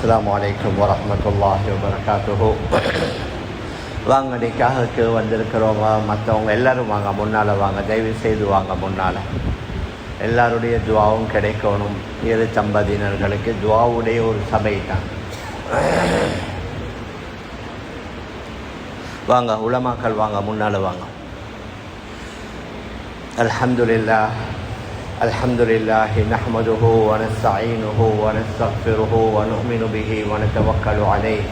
அஸ்ஸலாமு அலைக்கும் வரஹ்மத்துல்லாஹி வபரகாத்துஹு. வாங்க, நிக்காஹுக்கு வந்திருக்கிறவங்க மற்றவங்க எல்லோரும் வாங்க, முன்னால் வாங்க, தயவு செய்து வாங்க முன்னால். எல்லாருடைய துவாவும் கிடைக்கணும். இரு தம்பதியினர்களுக்கு துவாவுடைய ஒரு சபை தான். வாங்க, உலமாக்கள் வாங்க, முன்னால் வாங்க. அல்ஹம்துலில்லாஹ் அல்ஹம்துலில்லாஹி நஹ்மதுஹு வ நஸ்தஈனுஹு வ நஸ்தக்ஃபிருஹு வ நு'மினு பிஹி வ நதவக்கலு அலைஹி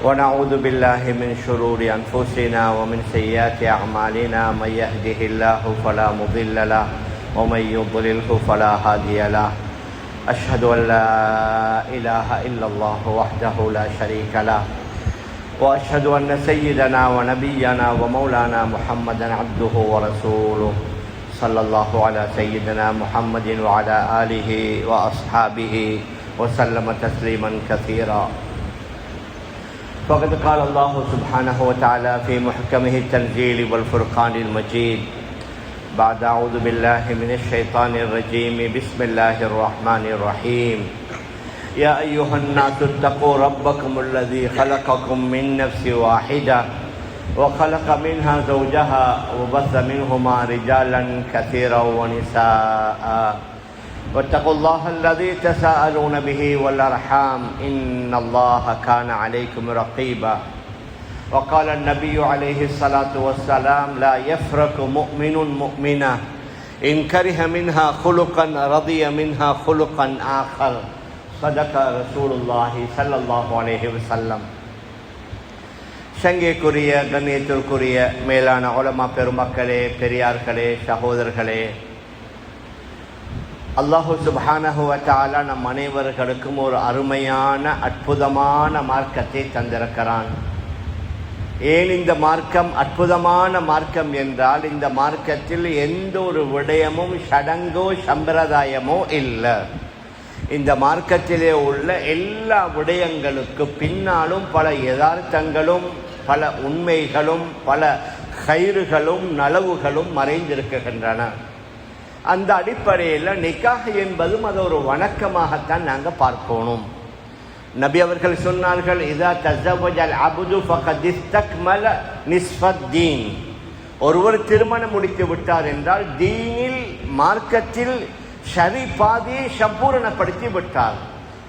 வ நஊது பில்லாஹி மின் ஷுரூரி அன்ஃபுஸினா வ மின் ஸய்யிஆத்தி அஅமாலினா மை யஹ்திஹில்லாஹு ஃபலா முضில்ல லஹு வ மை யுض்லில்ஹு ஃபலா ஹாதிய லஹு. அஷ்ஹது அன் லா இலாஹ இல்லல்லாஹு வஹ்தஹு லா ஷரீக லஹு வ அஷ்ஹது அன்ன ஸய்யிதனா வ நபிய்யனா வ மௌலானா முஹம்மதன் அப்துஹு வ ரசூலுஹு ஸல்லல்லாஹு அலா ஸய்யிதினா முஹம்மதின் வ அலா ஆலிஹி வ அஸ்ஹாபிஹி வ ஸல்லம தஸ்லீமன் கஸீரா. فقد قال الله سبحانه وتعالى في محكمه التنزيل والفرقان المجيد بعد أعوذ بالله من الشيطان الرجيم بسم الله الرحمن الرحيم يا أيها الناس اتقوا ربكم الذي خلقكم من نفس واحدة وخلق منها زوجها وبث منهما رجالا كثيرا ونساء واتقوا الله الذي تساءلون به والأرحام إن الله كان عليكم رقيبا. وقال النبي عليه الصلاة والسلام لا يفرق مؤمن مؤمنة إن كره منها خلقا رضي منها خلقا آخر. صدق رسول الله صلى الله عليه وسلم. சங்கைக்குரிய கண்ணியத்திற்குரிய மேலான உலமா பெருமக்களே, பெரியார்களே, சகோதரர்களே, அல்லாஹு சுப்ஹானஹு வ தஆலா நம் அனைவர்களுக்கும் ஒரு அருமையான அற்புதமான மார்க்கத்தை தந்திருக்கிறான். ஏன் இந்த மார்க்கம் அற்புதமான மார்க்கம் என்றால், இந்த மார்க்கத்தில் எந்த ஒரு விடயமும் சடங்கோ சம்பிரதாயமோ இல்லை. இந்த மார்க்கத்திலே உள்ள எல்லா விடயங்களுக்கு பின்னாலும் பல யதார்த்தங்களும் பல உண்மைகளும் பல கைறுகளும் நலவுகளும் மறைந்திருக்கின்றன. அந்த அடிப்படையில் நிக்காஹ் என்பதும் அது ஒரு வணக்கமாகத்தான் நாங்கள் பார்க்கணும். நபி அவர்கள் சொன்னார்கள், இதா தஸவஜல் அப்து ஃபகத் இஸ்தக்மல நிஸ்ஃபத்தீன். ஒருவர் திருமணம் முடித்து விட்டார் என்றால் தீனில் மார்க்கத்தில் ஷரி பாதியை சம்பூரணப்படுத்தி விட்டார்.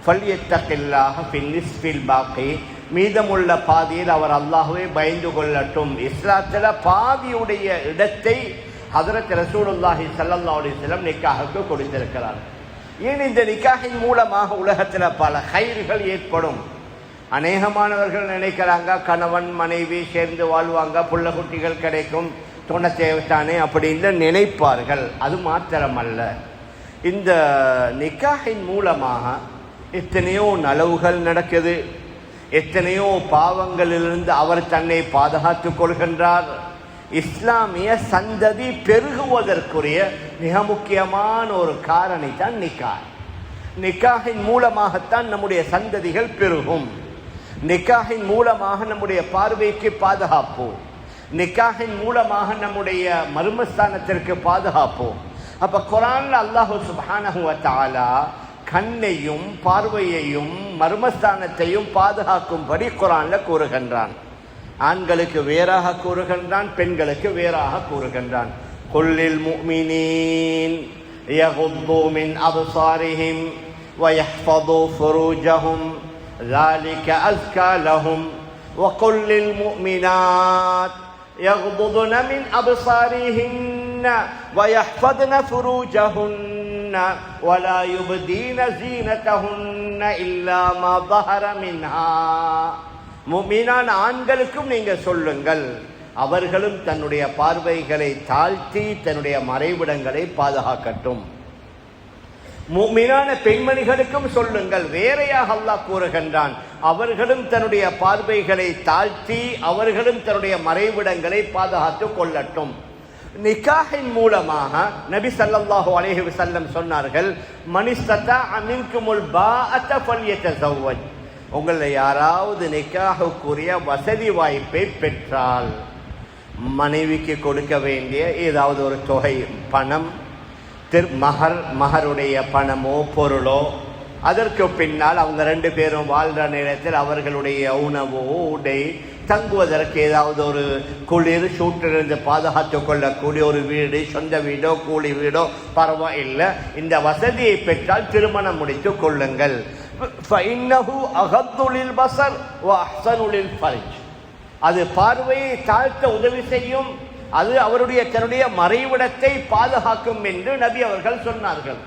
ஃபல்யத்தகில்லாஹ ஃபின் நிஸ்ஃபில் பாக்கி. மீதமுள்ள பாதியில் அவர் அல்லாஹ்வை பயந்து கொள்ளட்டும். இஸ்லாத்தில் பாதியுடைய இடத்தை ஹதரத் ரசூலுல்லாஹி ஸல்லல்லாஹு அலைஹி வஸல்லம் நிக்காஹுக்கு கொடுத்திருக்கிறார். ஏன் இந்த நிக்காஹின் மூலமாக உலகத்தில் பல கைறுகள் ஏற்படும். அநேகமானவர்கள் நினைக்கிறாங்க கணவன் மனைவி சேர்ந்து வாழ்வாங்க, புள்ள குட்டிகள் கிடைக்கும், துணை தேவைத்தானே அப்படின்னு நினைப்பார்கள். அது மாத்திரமல்ல, இந்த நிக்காஹின் மூலமாக எத்தனையோ நலவுகள் நடக்குது, எத்தனையோ பாவங்களிலிருந்து அவர் தன்னை பாதுகாத்துக் கொள்கின்றார். இஸ்லாமிய சந்ததி பெருகுவதற்குரிய மிக முக்கியமான ஒரு காரணி தான் நிக்காஹ். நிக்காஹின் மூலமாகத்தான் நம்முடைய சந்ததிகள் பெருகும். நிக்காஹின் மூலமாக நம்முடைய பார்வைக்கு பாதுகாப்பு, நிக்காஹின் மூலமாக நம்முடைய மர்மஸ்தானத்திற்கு பாதுகாப்பு. அப்ப குர்ஆன்ல அல்லாஹு சுப்ஹானஹு வ தஆலா கண்ணையும் பார்வையையும் மர்மஸ்தானத்தையும் பாதுகாக்கும்படி குர்ஆன்ல கூறுகின்றான். ஆண்களுக்கு வேறாக கூறுகின்றான், பெண்களுக்கு வேறாக கூறுகின்றான். குல்லில் முஃமினீன் யகுது மின் அப்சாரிஹிம் வ யஹ்ஃபது ஃபுரூஜஹும் ذلك أزكى لهم وقل للمؤمنات يغضضن من أبصارهن ويحفظن فروجهن ولا يبدين زينتهن إلا ما ظهر منها. முஃமினான ஆண்களுக்கும் நீங்க சொல்லுங்கள், அவர்களும் தன்னுடைய பார்வைகளை தாழ்த்தி தன்னுடைய மறைவிடங்களை பாதுகாக்கட்டும். முஃமினான பெண்மணிகளுக்கும் சொல்லுங்கள், வேறையாக அல்லாஹ் கூறுகின்றான், அவர்களும் தன்னுடைய பார்வைகளை தாழ்த்தி அவர்களும் தன்னுடைய மறைவிடங்களை பாதுகாத்துக் கொள்ளட்டும். நிக்காஹின் மூலமாக நபி ஸல்லல்லாஹு அலைஹி வஸல்லம் சொன்னார்கள், மனிஸ்ததா மின்குமுல் பாஅத ஃபல்யதஸவ்வஜ். உங்களை யாராவது நிக்காஹுக்குரிய வசதி வாய்ப்பை பெற்றால் மனைவிக்கு கொடுக்க வேண்டிய ஏதாவது ஒரு தொகை, பணம், மகருடைய பணமோ பொருளோ அதற்கு பின்னால் அவங்க 2 பேரும் வாழ்ற நேரத்தில் அவர்களுடைய உணவு, உடை, தங்குவதற்கு ஏதாவது ஒரு குளிர் சூட்டிலிருந்து பாதுகாத்து கொள்ளக்கூடிய ஒரு வீடு, சொந்த வீடோ கூலி வீடோ பரவாயில்லை, இந்த வசதியை பெற்றால் திருமணம் முடித்து கொள்ளுங்கள். அது பார்வையை தாழ்த்த உதவி செய்யும், அது அவருடைய தன்னுடைய மறைவிடத்தை பாதுகாக்கும் என்று நபி அவர்கள் சொன்னார்கள்.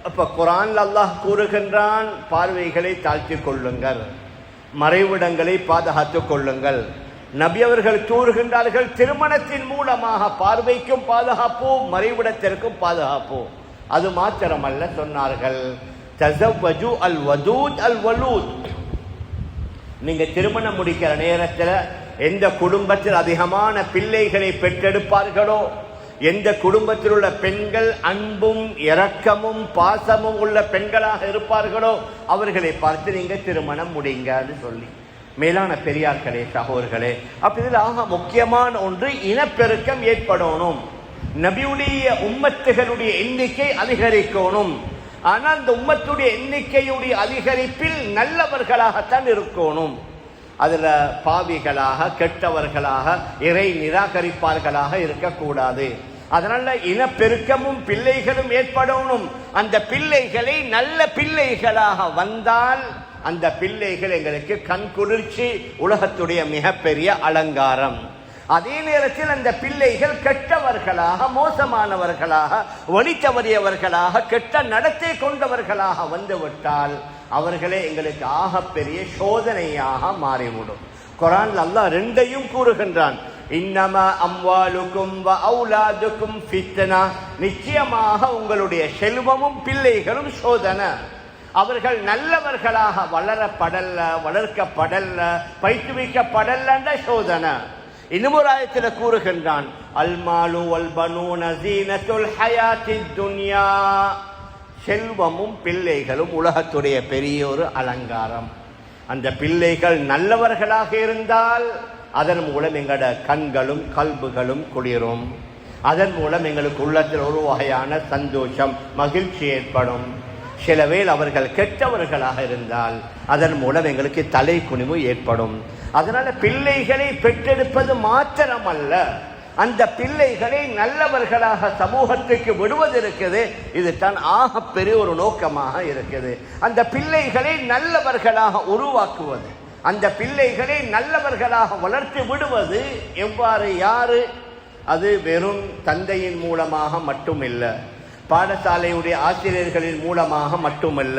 அப்ப குர்ஆன்ல அல்லாஹ் கூறுகின்றான், பார்வைகளை தாழ்த்திக் கொள்ளுங்கள், மறைவிடங்களை பாதுகாத்துக் கொள்ளுங்கள். நபி அவர்கள் கூறுகின்றார்கள், திருமணத்தின் மூலமாக பார்வைக்கும் பாதுகாப்பு, மறைவிடத்திற்கும் பாதுகாப்பு. அது மாத்திரமல்ல, சொன்னார்கள் தஸவ்வஜு அல் வதூத் அல் வலூத். நீங்க திருமணம் முடிக்கிற நேரத்தில் எந்த குடும்பத்தில் அதிகமான பிள்ளைகளை பெற்றெடுப்பார்களோ, எந்த குடும்பத்தில் உள்ள பெண்கள் அன்பும் இரக்கமும் பாசமும் உள்ள பெண்களாக இருப்பார்களோ அவர்களை பார்த்து நீங்க திருமணம் முடிங்கன்னு சொல்லி. மேலான பெரியார்களே, சகோதரர்களே, அப்ப இதில் ஆக முக்கியமான ஒன்று இனப்பெருக்கம் ஏற்படணும். நபியுடைய உம்மத்துகளுடைய எண்ணிக்கை அதிகரிக்கணும். ஆனால் அந்த உம்மத்துடைய எண்ணிக்கையுடைய அதிகரிப்பில் நல்லவர்களாகத்தான் இருக்கணும். அதுல பாவிகளாக, கெட்டவர்களாக, இறை நிராகரிப்பார்களாக இருக்கக்கூடாது. அதனால இனப்பெருக்கமும் பிள்ளைகளும் ஏற்படணும். அந்த பிள்ளைகளை நல்ல பிள்ளைகளாக வந்தால் அந்த பிள்ளைகள் எங்களுக்கு கண் குளிர்ச்சி, உலகத்துடைய மிகப்பெரிய அலங்காரம். அதே நேரத்தில் அந்த பிள்ளைகள் கெட்டவர்களாக, மோசமானவர்களாக, வழி தவறியவர்களாக, கெட்ட நடத்தை கொண்டவர்களாக வந்துவிட்டால் அவர்களே எங்களுக்கு ஆகப்பெரிய சோதனையாக மாறிவிடும். குர்ஆன்ல அல்லாஹ் 2ஐயும் கூறுகின்றான். இன்னமா அம்வாலுக்கும் வ அவுலாதுக்கும் ஃபித்னா. நிச்சயமாக உங்களுடைய செல்வமும் பிள்ளைகளும் சோதனை. அவர்கள் நல்லவர்களாக வளரப்படல்ல, வளர்க்கப்படல்ல, பயிற்றுவிக்கப்படல்ல சோதனை. இன்னும் ஒரு ஆயத்தில் கூறுகின்றான், அல்மாலு வல் பனூன ஸீனத்துல் ஹயாத்தித் துன்யா. செல்வமும் பிள்ளைகளும் உலகத்துடைய பெரிய ஒரு அலங்காரம். அந்த பிள்ளைகள் நல்லவர்களாக இருந்தால் அதன் மூலம் எங்களோட கண்களும் கல்புகளும் குளிரும். அதன் மூலம் எங்களுக்கு உள்ளத்தில் ஒரு வகையான சந்தோஷம், மகிழ்ச்சி ஏற்படும். சிலவேளை அவர்கள் கெட்டவர்களாக இருந்தால் அதன் மூலம் எங்களுக்கு தலை குனிவு ஏற்படும். அதனால பிள்ளைகளை பெற்றெடுப்பது மாத்திரமல்ல, அந்த பிள்ளைகளை நல்லவர்களாக சமூகத்துக்கு விடுவது இருக்குது. இது தான் ஆகப்பெரிய ஒரு நோக்கமாக இருக்குது. அந்த பிள்ளைகளை நல்லவர்களாக உருவாக்குவது, அந்த பிள்ளைகளை நல்லவர்களாக வளர்த்து விடுவது எவ்வாறு, யாரு? அது வெறும் தந்தையின் மூலமாக மட்டுமில்ல, பாடசாலையுடைய ஆசிரியர்களின் மூலமாக மட்டுமல்ல,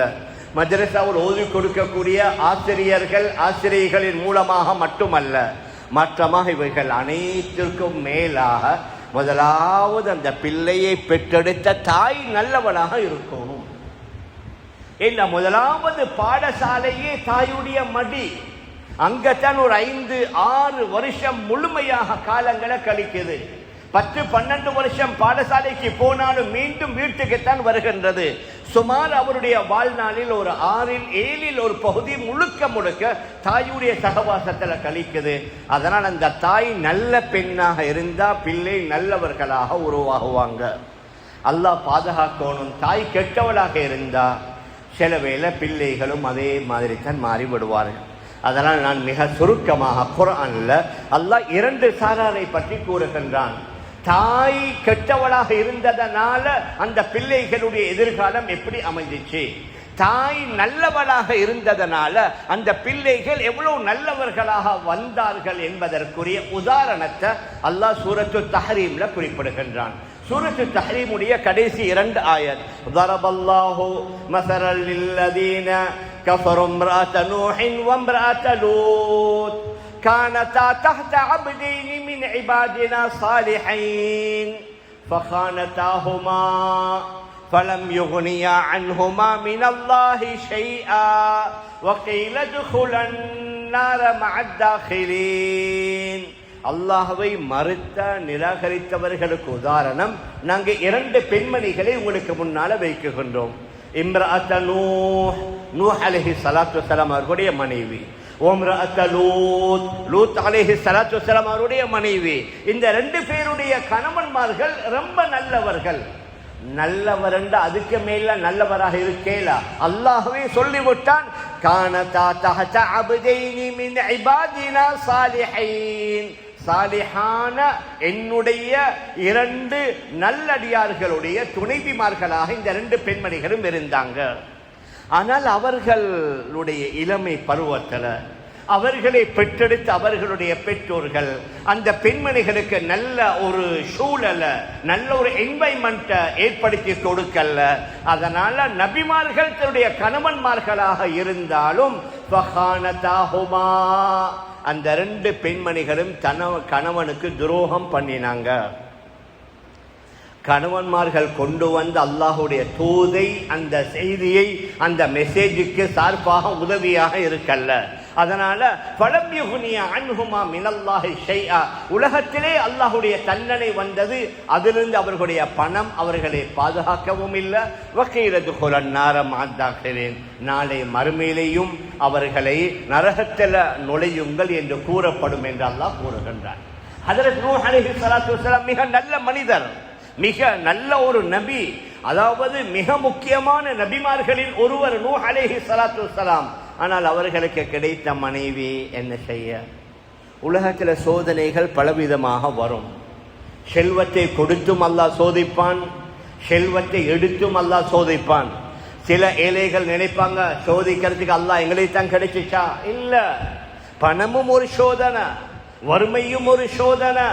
மதரசாவில் ஓதி கொடுக்கக்கூடிய ஆசிரியர்கள் ஆசிரியர்களின் மூலமாக மட்டுமல்ல, மாற்றமாக இவைகள் அனைத்திற்கும் மேலாக முதலாவது அந்த பிள்ளையை பெற்றெடுத்த தாய் நல்லவளாக இருக்கணும். இந்த முதலாவது பாடசாலையே தாயுடைய மடி. அங்கத்தான் ஒரு 5-6 வருஷம் முழுமையாக காலங்களை கழிக்குது. 10-12 வருஷம் பாடசாலைக்கு போனாலும் மீண்டும் வீட்டுக்குத்தான் வருகின்றது. சுமார் அவருடைய வாழ்நாளில் ஒரு 6-7 ஒரு பகுதி முழுக்க தாயுடைய சகவாசத்தில் கழிக்குது. அதனால் அந்த தாய் நல்ல பெண்ணாக இருந்தா பிள்ளை நல்லவர்களாக உருவாகுவாங்க. அல்லாஹ் பாதுகாக்கணும். தாய் கெட்டவளாக இருந்தா சில வேளை பிள்ளைகளும் அதே மாதிரி தான் மாறிவிடுவார்கள். அதனால் நான் மிக சுருக்கமாக குர்ஆன்ல அல்லாஹ் 2 சாராரை பற்றி கூறுகின்றான். தாய் கெட்டவளாக இருந்ததனால அந்த பிள்ளைகளுடைய எதிர்காலம் எப்படி அமைஞ்சிச்சு, தாய் நல்லவளாக இருந்ததனால அந்த பிள்ளைகள் எவ்வளவு நல்லவர்களாக வந்தார்கள் என்பதற்குரிய உதாரணத்தை அல்லாஹ் சூரத்து தஹ்ரீம்ல குறிப்பிடுகின்றான். சூரத்து தஹ்ரீமுடைய கடைசி 2 ஆயத், ضربallahu مثلا للذين كفروا امرأة نوح وامرأة لوط كانتا تحت عبدين من عبادنا صالحين فخانتاهما فلم يغنيا عنهما من الله شيئا وقيل ادخلا النار مع الداخلين. அல்லாஹ்வை மறுத்த நிராகரித்தவர்களுக்கு உதாரணம் நாங்கள் 2 பெண்மணிகளை உங்களுக்கு முன்னால வைக்கின்றோம். இம்ரஅத் நூஹ் அலைஹி ஸலாத்து வஸலாம் அவருடைய மனைவி, வம்ரஅத் லூத் அலைஹி ஸலாத்து வஸலாம் அவருடைய மனைவி. இந்த 2 பேருடைய கணவன்மார்கள் ரொம்ப நல்லவர்கள். நல்லவர் என்று அதுக்கு மேல நல்லவராக இருக்கேலா. அல்லாஹ்வே சொல்லிவிட்டான், கானதா தஹத அப்தைனி மின் இபாதினா சாலிஹீன், சாலிஹான என்னுடைய 2 நல்லடியார்களுடைய துணைவிமார்களாக இந்த 2 பெண்மணிகளும் இருந்தாங்க. ஆனால் அவர்களுடைய இளமை பருவத்தில் அவர்களை பெற்றெடுத்த அவர்களுடைய பெற்றோர்கள் அந்த பெண்மணிகளுக்கு நல்ல ஒரு சூழலை, நல்ல ஒரு என்வைரன்மெண்ட்டை ஏற்படுத்தி கொடுக்கல. அதனால நபிமார்கள் தன்னுடைய கணவன்மார்களாக இருந்தாலும் அந்த 2 பெண்மணிகளும் கணவனுக்கு துரோகம் பண்ணினாங்க. கணவன்மார்கள் கொண்டு வந்த அல்லாஹுடைய தூதை, அந்த செய்தியை, அந்த மெசேஜுக்கு சார்பாக உதவியாக இருக்கல்ல. அதனால ஃபலம் யுக்னிய அன்ஹுமா மினல்லாஹி ஷைஆ, உலகத்திலே அல்லாஹுடைய தண்டனை வந்தது, அதிலிருந்து அவர்களுடைய பணம் அவர்களை பாதுகாக்கவும் இல்லை. வகீல துகுலன் நார மஅத்தாகிரீன், நாளை மறுமையிலேயும் அவர்களை நரகத்தில் நுழையுங்கள் என்று கூறப்படும் என்று அல்லாஹ் கூறுகின்றார். ஹஜ்ரத் நூஹ் அலைஹிஸ்ஸலாத்து வஸ்ஸலாம் மிக நல்ல மனிதர், மிக நல்ல ஒரு நபி. அதாவது மிக முக்கியமான நபிமார்களில் ஒருவர் நூஹ் அலைஹிஸ்ஸலாத்து வஸ்ஸலாம். ஆனால் அவர்களுக்கு கிடைத்த மனைவி என்ன செய்ய? உலகத்தில் சோதனைகள் பலவிதமாக வரும். செல்வத்தை கொடுத்தும் அல்லாஹ் சோதிப்பான், செல்வத்தை எடுத்தும் அல்லாஹ் சோதிப்பான். சில ஏழைகள் நினைப்பாங்க, சோதிக்கிறதுக்கு அல்லாஹ் எங்களைத்தான் கிடைச்சிச்சா? இல்ல, பணமும் ஒரு சோதனை, வறுமையும் ஒரு சோதனை.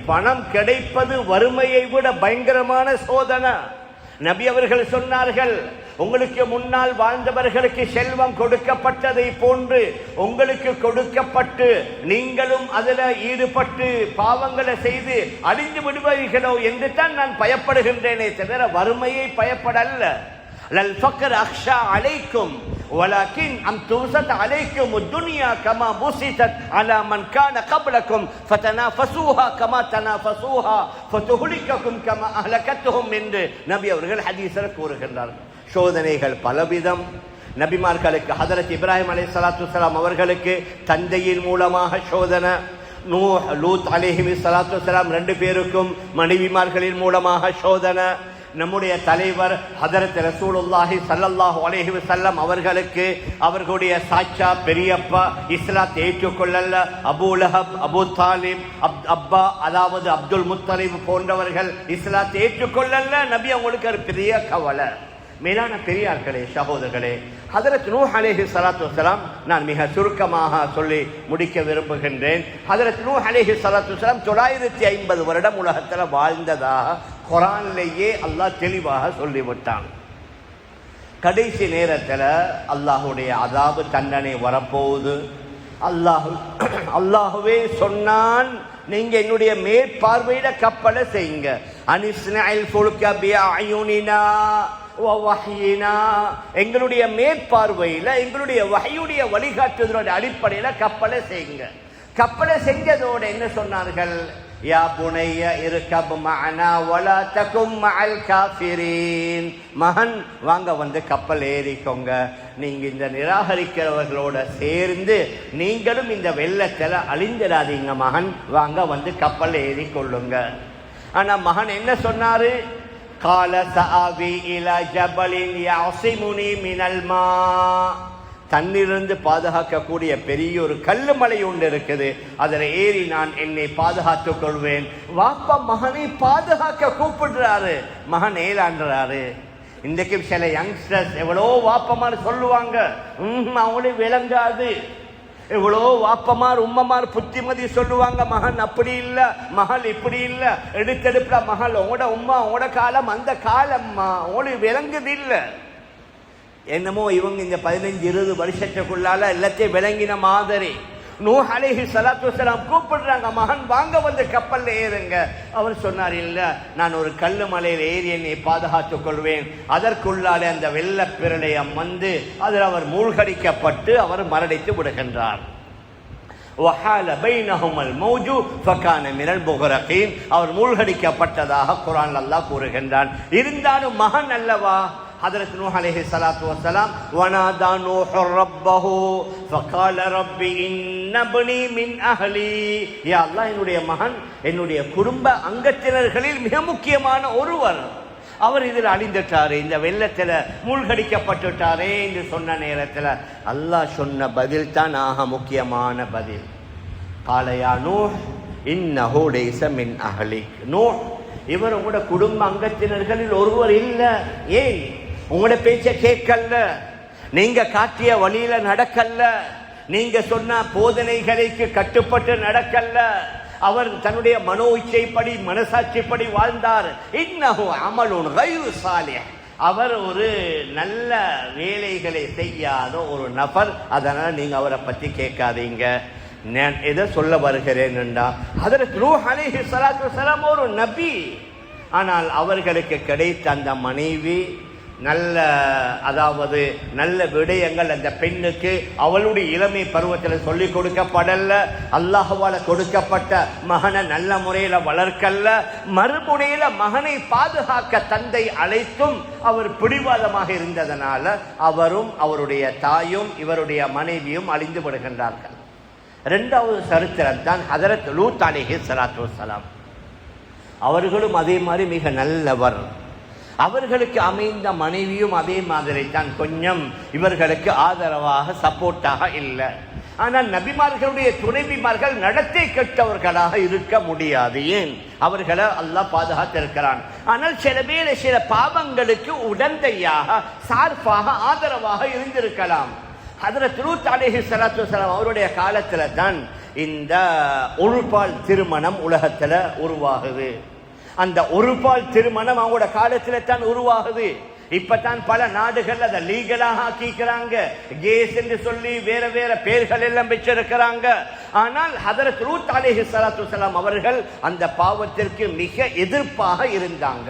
பணம் கிடைப்பது வறுமையை விட பயங்கரமான சோதனை. நபி அவர்கள் சொன்னார்கள், உங்களுக்கு முன்னால் வாழ்ந்தவர்களுக்கு செல்வம் கொடுக்கப்பட்டதை போன்று உங்களுக்கு கொடுக்கப்பட்டு நீங்களும் அதில் ஈடுபட்டு பாவங்களை செய்து அழிந்து விடுவீர்களோ என்று தான் நான் பயப்படுகின்றேனே தவிர வறுமையை பயப்படல்ல. லல் ஃபக்ர் அக்ஷா அலைக்கும் ولكن أم تبسط عليكم الدنيا كما بسطت على من كان قبلكم فتنافسوها كما تنافسوها فتهلككم كما أهلكتهم என்று நபி அவர்கள் ஹதீஸில் கூறுகின்றார்கள். சோதனைகள் பலவிதம். நபிமார்களுக்கு ஹதரத் இப்ராஹிம் அலைஹிஸ்ஸலாத்து வஸ்ஸலாம் அவர்களுக்கு தந்தையின் மூலமாக சோதனை. நூஹ் லூத் அலைஹிஸ்ஸலாத்து வஸ்ஸலாம் 2 பேருக்கும் மனைவிமார்களின் மூலமாக சோதனை. நம்முடைய தலைவர் ஹதரத் ரசூலுல்லாஹி ஸல்லல்லாஹு அலைஹி வஸல்லம் அவர்களுக்கு அவர்களுடைய சாச்சா பெரியப்பா இஸ்லாத்தை ஏற்றுக்கொள்ளல. அபூ லஹப், அபூ தாலிப், அப்பா அதாவது அப்துல் முத்தலிப் போன்றவர்கள் இஸ்லாத்தை ஏற்றுக்கொள்ளல. நபி அவங்களுக்கு ஒரு பெரிய கவலை. மேலான பெரியார்களே, சகோதரர்களே, ஹதரத் நூஹ் அலைஹிஸ்ஸலாத்து வஸ்ஸலாம் நான் மிக சுருக்கமாக சொல்லி முடிக்க விரும்புகின்றேன். ஹதரத் நூஹ் அலைஹிஸ்ஸலாத்து வஸ்ஸலாம் 950 வருடம் உலகத்தில் வாழ்ந்ததாக குர்ஆனிலேயே அல்லாஹ் தெளிவாக சொல்லிவிட்டான். கடைசி நேரத்தில் அல்லாஹுடைய அதாபு தண்டனை வரப்போகுது. அல்லாஹுவே சொன்னான், நீங்க என்னுடைய மேற்பார்வையில கப்பலை செய்யுங்க. அனிஸ்னல் ஃபுல்க பிஅயுனினா வ வஹ்யினா, எங்களுடைய மேற்பார்வையில எங்களுடைய வஹ்யுடைய வழிகாட்டுதலோட அடிப்படையில கப்பலை செய்யுங்க. கப்பலை செஞ்சதோடு என்ன சொன்னார்கள்? யா புனைய இருக்கப் மஅனா வலா தகும் மஅல் காஃபிரீன், மகன் வாங்க வந்து கப்பல் ஏறிக்கோங்க, நீங்க இந்த நிராகரிக்கிறவர்களோட சேர்ந்து நீங்களும் இந்த வெள்ளத்தில் அழிஞ்சிடாதீங்க, மகன் வாங்க வந்து கப்பல் ஏறிக்கொள்ளுங்க. ஆனா மகன் என்ன சொன்னாரு? கால சஆவி இலா ஜபலின் யாஸிமுனி மினல் மா, தண்ணிலிருந்து பாதுகாக்கக்கூடிய பெரிய ஒரு கல்லு மலை ஒன்று இருக்குது, அதில் ஏறி நான் என்னை பாதுகாத்துக் கொள்வேன். வாப்பா மகனை பாதுகாக்க கூப்பிடுறாரு, மகன் ஏலான்றாரு. இன்றைக்கு சில யங்ஸ்டர்ஸ் எவ்வளோ வாப்பமார் சொல்லுவாங்க, அவங்களுக்கு விளங்காது. எவ்வளோ வாப்பமார் உம்மமார் புத்திமதி சொல்லுவாங்க, மகன் அப்படி இல்லை, மகள் இப்படி இல்லை, எடுத்தெடுப்புல மகள் உங்களோட உம்மா உங்களோட காலம் அந்த காலம்மா உங்களுக்கு விளங்குது இல்லை. என்னமோ இவங்க இந்த 15-20 வருஷத்துக்குள்ளால எல்லாத்தையும் விளங்கின மாதிரி. நூஹ் அலைஹிஸ்ஸலாத்து வஸ்ஸலாம் கூப்பிடுறாங்க, மகன் வாங்க வந்து கப்பல்ல ஏறுங்க. அவர் சொன்னார், இல்ல நான் ஒரு கல்லு மலையில் ஏறி என்னை பாதுகாத்துக் கொள்வேன். அதற்குள்ளாலே அந்த வெள்ளப்பிரளயம் வந்து அதில் அவர் மூழ்கடிக்கப்பட்டு அவர் மரணித்து விடுகின்றார். அவர் மூழ்கடிக்கப்பட்டதாக குர்ஆன் அல்லாஹ் கூறுகின்றான். இருந்தாலும் மகன் அல்லவா, ஹதரத் நூஹ் அலைஹிஸ்ஸலாத்து வஸ்ஸலாம் வனாதா நூஹு ரப்பஹு ஃபகால ரப்பி இன்னப்னி மின் அஹ்லி, யா அல்லாஹ் என்னுடைய மகன் என்னுடைய குடும்ப அங்கத்தினர்களில் மிக முக்கியமான ஒருவர், அவர் இதில் அழிந்துட்டாரு, இந்த வெள்ளத்தில் மூழ்கடிக்கப்பட்டுட்டாரே என்று சொன்ன நேரத்தில் அல்லாஹ் சொன்ன பதில் தான் ஆக முக்கியமான பதில். காலையா நூஹ் இன்னஹு லைஸ மின் அஹ்லிக், நூஹ் இவர் உங்களோட குடும்ப அங்கத்தினர்களில் ஒருவர் இல்லை. ஏன்? உங்களோட பேச்சை கேட்கல, நீங்க காட்டிய வழியில நடக்கல்ல, நீங்க சொன்ன போதனைகளுக்கு கட்டுப்பட்டு நடக்கல்ல, அவர் தன்னுடைய மனோ இச்சைப்படி மனசாட்சிப்படி வாழ்ந்தார். இன்னஹு அமலுன் கைரு சாலிஹ், அவர் ஒரு நல்ல வேலைகளை செய்யாத ஒரு நபர், அதனால நீங்க அவரை பற்றி கேட்காதீங்க. நான் எதை சொல்ல வருகிறேன் என்றால், ஹதரத் நூஹ் அலைஹிஸ்ஸலாத்து வஸ்ஸலாம் ஒரு நபி, ஆனால் அவர்களுக்கு கிடைத்த அந்த மனைவி நல்ல, அதாவது நல்ல விடயங்கள் அந்த பெண்ணுக்கு அவளுடைய இளமை பருவத்தில் சொல்லிக் கொடுக்கப்படல, அல்லாஹ்வால கொடுக்கப்பட்ட மகனை நல்ல முறையில் வளர்க்கல்ல, மறுமுறையில் மகனை பாதுகாக்க தந்தை அழைத்தும் அவர் பிடிவாதமாக இருந்ததனால அவரும் அவருடைய தாயும் இவருடைய மனைவியும் அழிந்து விடுகின்றார்கள். இரண்டாவது சரித்திரம் தான் ஹதரத் லூத் அலைஹிஸ்ஸலாத்து வஸ்ஸலாம். அவர்களும் அதே மாதிரி மிக நல்லவர், அவர்களுக்கு அமைந்த மனைவியும் அதே மாதிரி தான், கொஞ்சம் இவர்களுக்கு ஆதரவாக சப்போர்ட்டாக இல்லை. ஆனால் நபிமார்களுடைய துணைவிமார்கள் நடத்தை கெட்டவர்களாக இருக்க முடியாது. ஏன்? அவர்களை அல்லாஹ் பாதுகாத்திருக்கிறான். ஆனால் சில பாவங்களுக்கு உடந்தையாக சார்பாக ஆதரவாக இருந்திருக்கலாம். ஹதரத் லூத் அலைஹிஸ்ஸலாத்து வஸ்ஸலாம் அவருடைய காலத்துல தான் இந்த ஒருபால் திருமணம் உலகத்துல உருவாகுது. அந்த ஒருபால் திருமணம் அவங்களோட காலத்துல தான் உருவாகுது. இப்பதான் பல நாடுகள் அதை லீகலாக ஆக்கிக்கிறாங்க, கேஸ் என்று சொல்லி வேற வேற பெயர்கள் எல்லாம் வச்சிருக்கிறாங்க. ஆனால் ஹதரத் லூத் அலைஹிஸ்ஸலாத்து வஸ்ஸலாம் அவர்கள் அந்த பாவத்திற்கு மிக எதிர்ப்பாக இருந்தாங்க.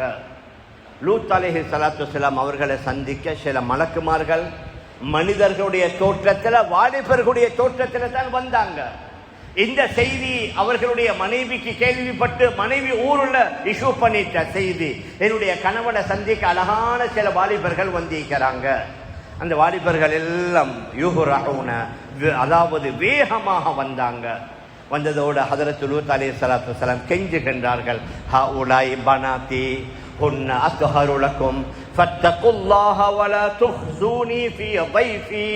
லூத் அலைஹிஸ்ஸலாத்து வஸ்ஸலாம் அவர்களை சந்திக்க சில மலக்குமார்கள் மனிதர்களுடைய தோற்றத்தில், வாலிபர்களுடைய தோற்றத்தில் தான் வந்தாங்க. இந்த செய்தி அவர்களுடைய மனைவிக்கு கேள்விப்பட்டு, மனைவி ஊருல இஷ்யூ பண்ணிட்ட செய்தி, என்னுடைய கணவனை சந்திக்க அழகான சில வாலிபர்கள் வந்திருக்கிறாங்க. அந்த வாலிபர்கள் எல்லாம் யுஹ்ரஊன, அதாவது வேகமாக வந்தாங்க. வந்ததோடு ஹதரத் லூத் அலைஹிஸ்ஸலாத்து வஸ்ஸலாம் கெஞ்சுகின்றார்கள், ஹஉலாஇ பனாதி குன்ன அத்ஹரு லக்கும் ஃபத்தகுல்லாஹ வலா துஹ்ஸூனி ஃபீ ضيفي.